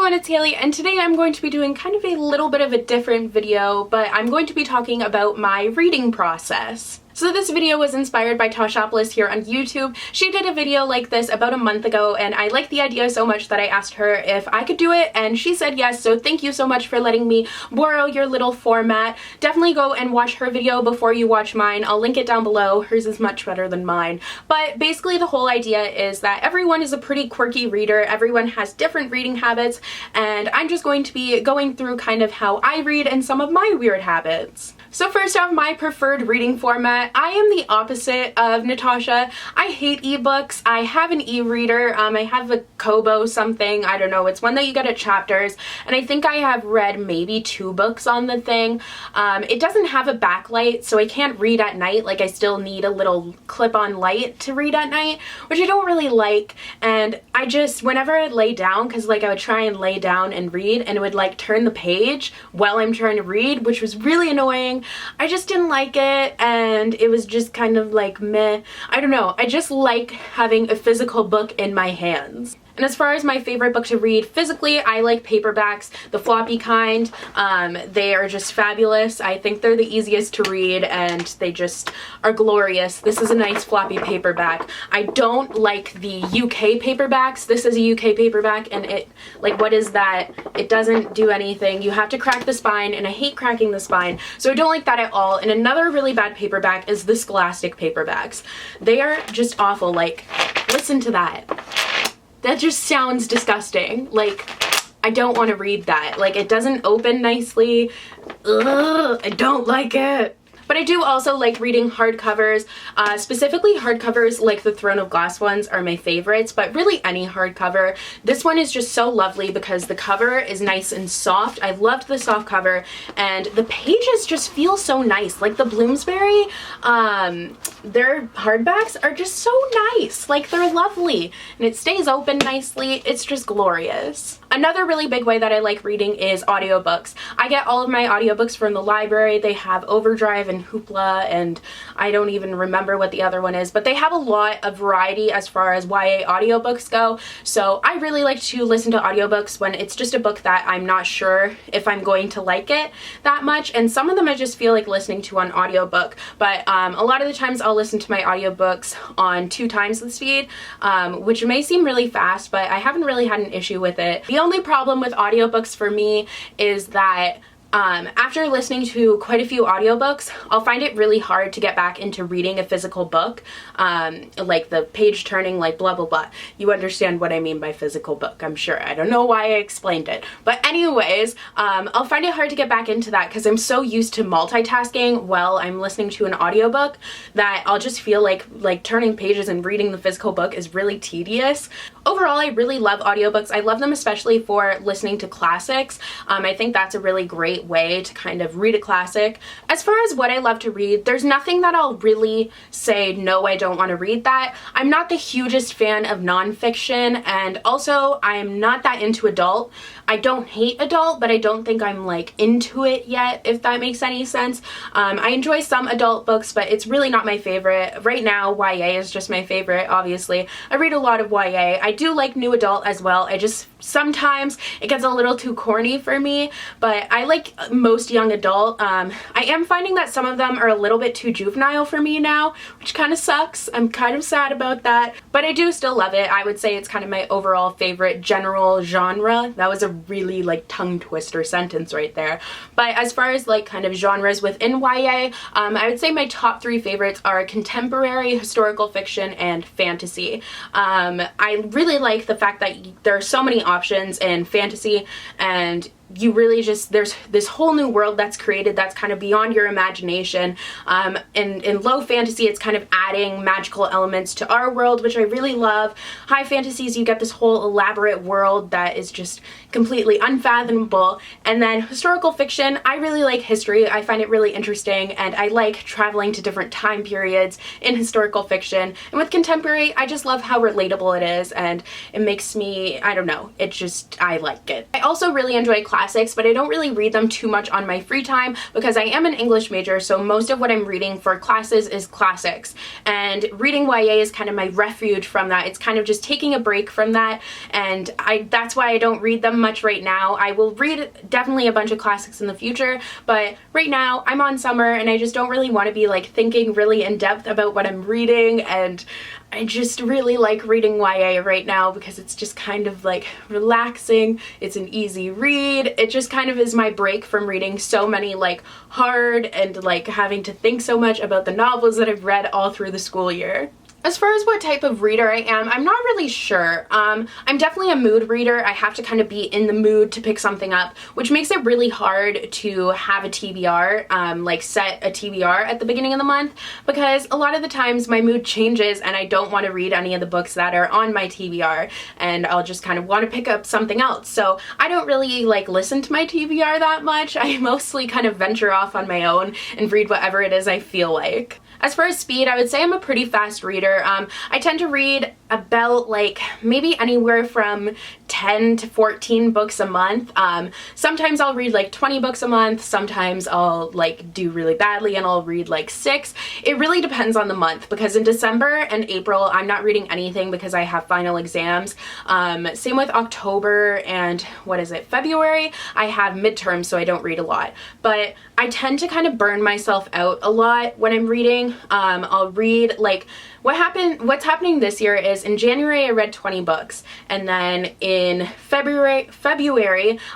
everyone, it's Haley, and today I'm going to be doing kind of a little bit of a different video, but I'm going to be talking about my reading process. So this video was inspired by Toshopolis here on YouTube. She did a video like this about a month ago, and I liked the idea so much that I asked her if I could do it, and she said yes, so thank you so much for letting me borrow your little format. Definitely go and watch her video before you watch mine. I'll link it down below. Hers is much better than mine. But basically the whole idea is that everyone is a pretty quirky reader. Everyone has different reading habits, and I'm just going to be going through kind of how I read and some of my weird habits. So first off, my preferred reading format. I am the opposite of Natasha. I hate ebooks. I have an e-reader. I have a Kobo something. I don't know. It's one that you get at Chapters. And I think I have read maybe 2 books on the thing. It doesn't have a backlight, so I can't read at night. Like, I still need a little clip-on light to read at night, which I don't really like. And I just, whenever I lay down, because like I would try and lay down and read, and it would like turn the page while I'm trying to read, which was really annoying. I just didn't like it, and it was just kind of like meh. I don't know. I just like having a physical book in my hands. And as far as my favorite book to read physically, I like paperbacks, the floppy kind. They are just fabulous. I think they're the easiest to read, and they just are glorious. This is a nice floppy paperback. I don't like the UK paperbacks. This is a UK paperback, and it, like, what is that? It doesn't do anything. You have to crack the spine, and I hate cracking the spine, so I don't like that at all. And another really bad paperback is the Scholastic paperbacks. They are just awful. Like, listen to that. That just sounds disgusting. Like, I don't want to read that. Like, it doesn't open nicely. Ugh, I don't like it. But I do also like reading hardcovers. Specifically hardcovers like the Throne of Glass ones are my favorites, but really any hardcover. This one is just so lovely because the cover is nice and soft. I loved the soft cover, and the pages just feel so nice. Like the Bloomsbury, their hardbacks are just so nice. Like, they're lovely, and it stays open nicely. It's just glorious. Another really big way that I like reading is audiobooks. I get all of my audiobooks from the library. They have Overdrive and Hoopla, and I don't even remember what the other one is, but they have a lot of variety as far as YA audiobooks go. So I really like to listen to audiobooks when it's just a book that I'm not sure if I'm going to like it that much, and some of them I just feel like listening to on audiobook, but a lot of the times I'll listen to my audiobooks on 2 times the speed, which may seem really fast, but I haven't really had an issue with it. The only problem with audiobooks for me is that after listening to quite a few audiobooks, I'll find it really hard to get back into reading a physical book, like the page turning, like blah blah blah. You understand what I mean by physical book, I'm sure. I don't know why I explained it. But anyways, I'll find it hard to get back into that because I'm so used to multitasking while I'm listening to an audiobook that I'll just feel like turning pages and reading the physical book is really tedious. Overall, I really love audiobooks. I love them especially for listening to classics. I think that's a really great way to kind of read a classic. As far as what I love to read, there's nothing that I'll really say, no, I don't want to read that. I'm not the hugest fan of nonfiction, and also I'm not that into adult. I don't hate adult, but I don't think I'm like into it yet, if that makes any sense. I enjoy some adult books, but it's really not my favorite. Right now, YA is just my favorite, obviously. I read a lot of YA. I do like new adult as well. I just, sometimes it gets a little too corny for me, but I like most young adult. I am finding that some of them are a little bit too juvenile for me now, which kind of sucks. I'm kind of sad about that, but I do still love it. I would say it's kind of my overall favorite general genre. That was a really like tongue twister sentence right there. But as far as like kind of genres within YA, I would say my top 3 favorites are contemporary, historical fiction, and fantasy. I really like the fact that there are so many options in fantasy, and you really just, there's this whole new world that's created that's kind of beyond your imagination. In low fantasy, it's kind of adding magical elements to our world, which I really love. High fantasies, you get this whole elaborate world that is just completely unfathomable. And then historical fiction, I really like history. I find it really interesting, and I like traveling to different time periods in historical fiction. And with contemporary, I just love how relatable it is, and it makes me, I don't know, it just, I like it. I also really enjoy classic classics, but I don't really read them too much on my free time because I am an English major, so most of what I'm reading for classes is classics. And reading YA is kind of my refuge from that. It's kind of just taking a break from that, and that's why I don't read them much right now. I will read definitely a bunch of classics in the future, but right now I'm on summer and I just don't really want to be like thinking really in depth about what I'm reading, and I just really like reading YA right now because it's just kind of like relaxing. It's an easy read. It just kind of is my break from reading so many like hard and like having to think so much about the novels that I've read all through the school year. As far as what type of reader I am, I'm not really sure. I'm definitely a mood reader. I have to kind of be in the mood to pick something up, which makes it really hard to have a TBR, like set a TBR at the beginning of the month, because a lot of the times my mood changes and I don't want to read any of the books that are on my TBR, and I'll just kind of want to pick up something else. So I don't really like listen to my TBR that much. I mostly kind of venture off on my own and read whatever it is I feel like. As far as speed, I would say I'm a pretty fast reader. I tend to read about like maybe anywhere from 10 to 14 books a month. Sometimes I'll read like 20 books a month. Sometimes I'll like do really badly and I'll read like 6. It really depends on the month, because in December and April I'm not reading anything because I have final exams. Same with October and February. I have midterms, so I don't read a lot. But I tend to kind of burn myself out a lot when I'm reading. I'll read like what's happening this year is in January I read 20 books, and then in February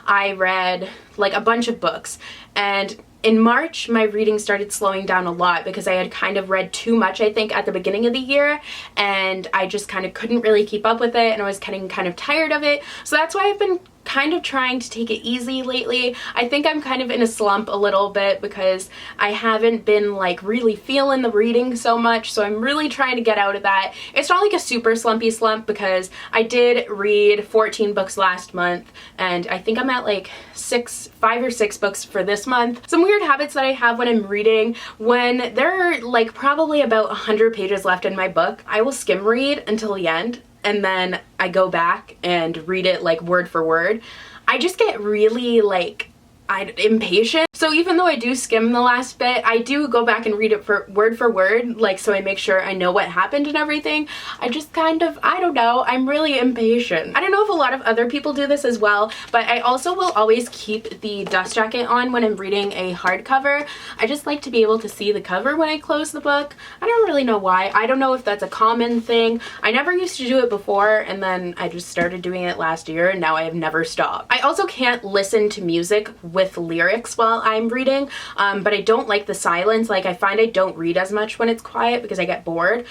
I read like a bunch of books, and in March my reading started slowing down a lot because I had kind of read too much, I think, at the beginning of the year, and I just kind of couldn't really keep up with it and I was getting kind of tired of it. So that's why I've been kind of trying to take it easy lately. I think I'm kind of in a slump a little bit because I haven't been like really feeling the reading so much, so I'm really trying to get out of that. It's not like a super slumpy slump because I did read 14 books last month, and I think I'm at like 5 or 6 books for this month. Some weird habits that I have when I'm reading: when there are like probably about 100 pages left in my book, I will skim read until the end, and then I go back and read it like word for word. I just get really like impatient. So even though I do skim the last bit, I do go back and read it for word, like so I make sure I know what happened and everything. I just kind of, I don't know, I'm really impatient. I don't know if a lot of other people do this as well, but I also will always keep the dust jacket on when I'm reading a hardcover. I just like to be able to see the cover when I close the book. I don't really know why. I don't know if that's a common thing. I never used to do it before, and then I just started doing it last year, and now I have never stopped. I also can't listen to music with lyrics while I'm reading, but I don't like the silence. Like, I find I don't read as much when it's quiet because I get bored.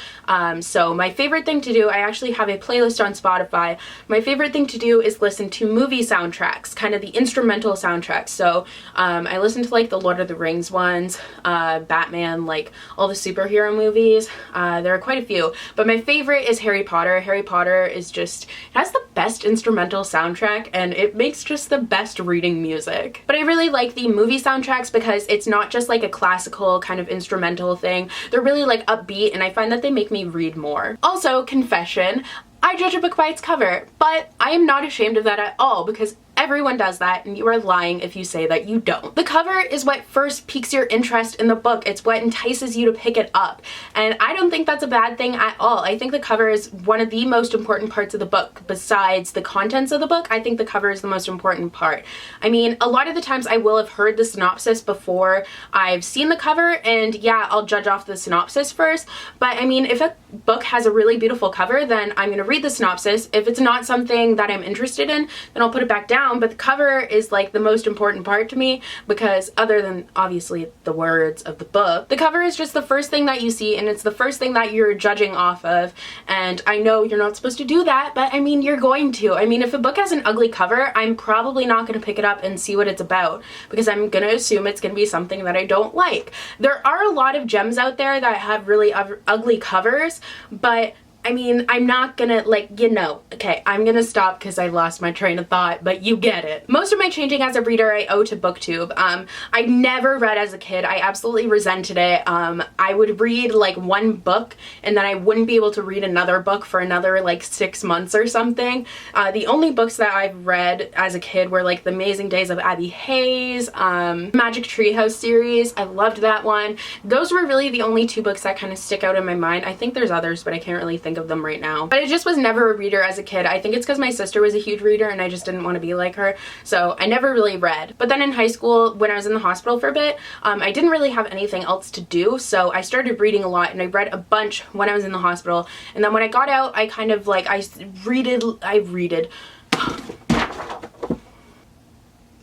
So my favorite thing to do, I actually have a playlist on Spotify. My favorite thing to do is listen to movie soundtracks, kind of the instrumental soundtracks. So I listen to like the Lord of the Rings ones, Batman, like all the superhero movies. There are quite a few, but my favorite is Harry Potter. Harry Potter is just, it has the best instrumental soundtrack, and it makes just the best reading music. But I really like the movie soundtracks because it's not just like a classical kind of instrumental thing. They're really like upbeat, and I find that they make me read more. Also, confession, I judge a book by its cover, but I am not ashamed of that at all because everyone does that, and you are lying if you say that you don't. The cover is what first piques your interest in the book. It's what entices you to pick it up, and I don't think that's a bad thing at all. I think the cover is one of the most important parts of the book. Besides the contents of the book, I think the cover is the most important part. I mean, a lot of the times I will have heard the synopsis before I've seen the cover, and yeah, I'll judge off the synopsis first, but I mean, if a book has a really beautiful cover, then I'm gonna read the synopsis. If it's not something that I'm interested in, then I'll put it back down. But the cover is like the most important part to me because, other than obviously the words of the book, the cover is just the first thing that you see, and it's the first thing that you're judging off of. And I know you're not supposed to do that, but I mean, you're going to. I mean, if a book has an ugly cover, I'm probably not going to pick it up and see what it's about because I'm going to assume it's going to be something that I don't like. There are a lot of gems out there that have really ugly covers, but I mean, I'm not gonna, like, you know, okay, I'm gonna stop because I lost my train of thought, but you get it. Most of my changing as a reader I owe to BookTube. I never read as a kid. I absolutely resented it. I would read like one book and then I wouldn't be able to read another book for another like 6 months or something. The only books that I've read as a kid were like The Amazing Days of Abby Hayes, Magic Treehouse series. I loved that one. Those were really the only 2 books that kind of stick out in my mind. I think there's others, but I can't really think of them right now. But I just was never a reader as a kid. I think it's because my sister was a huge reader and I just didn't want to be like her, so I never really read. But then in high school, when I was in the hospital for a bit, I didn't really have anything else to do, so I started reading a lot and I read a bunch when I was in the hospital. And then when I got out, I kind of like, I readed.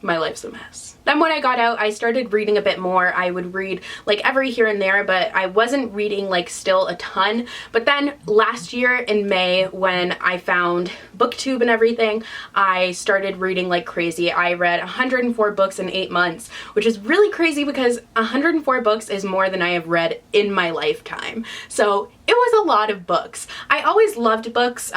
My life's a mess. Then when I got out, I started reading a bit more. I would read like every here and there, but I wasn't reading like still a ton. But then last year in May, when I found BookTube and everything, I started reading like crazy. I read 104 books in 8 months, which is really crazy because 104 books is more than I have read in my lifetime. So it was a lot of books. I always loved books,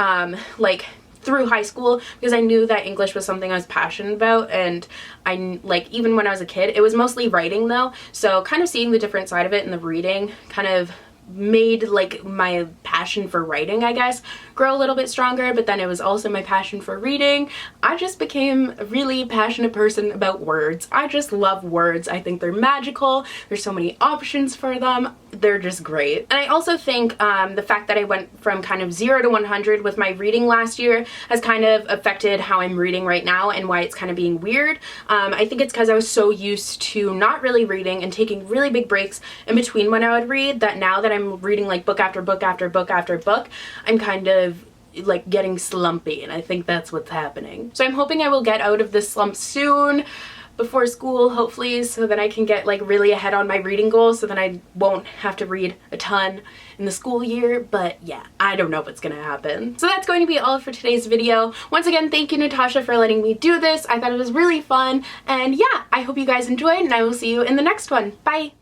like through high school, because I knew that English was something I was passionate about, and I, like, even when I was a kid, it was mostly writing though, so kind of seeing the different side of it and the reading kind of made like my passion for writing, I guess, grow a little bit stronger. But then it was also my passion for reading. I just became a really passionate person about words. I just love words. I think they're magical. There's so many options for them. They're just great. And I also think the fact that I went from kind of 0 to 100 with my reading last year has kind of affected how I'm reading right now and why it's kind of being weird. I think it's because I was so used to not really reading and taking really big breaks in between when I would read, that now that I'm reading like book after book after book after book, I'm kind of like getting slumpy, and I think that's what's happening. So I'm hoping I will get out of this slump soon, before school hopefully, so that I can get like really ahead on my reading goals, so that I won't have to read a ton in the school year. But yeah, I don't know what's gonna happen. So that's going to be all for today's video. Once again, thank you Natasha for letting me do this. I thought it was really fun, and yeah, I hope you guys enjoyed, and I will see you in the next one. Bye!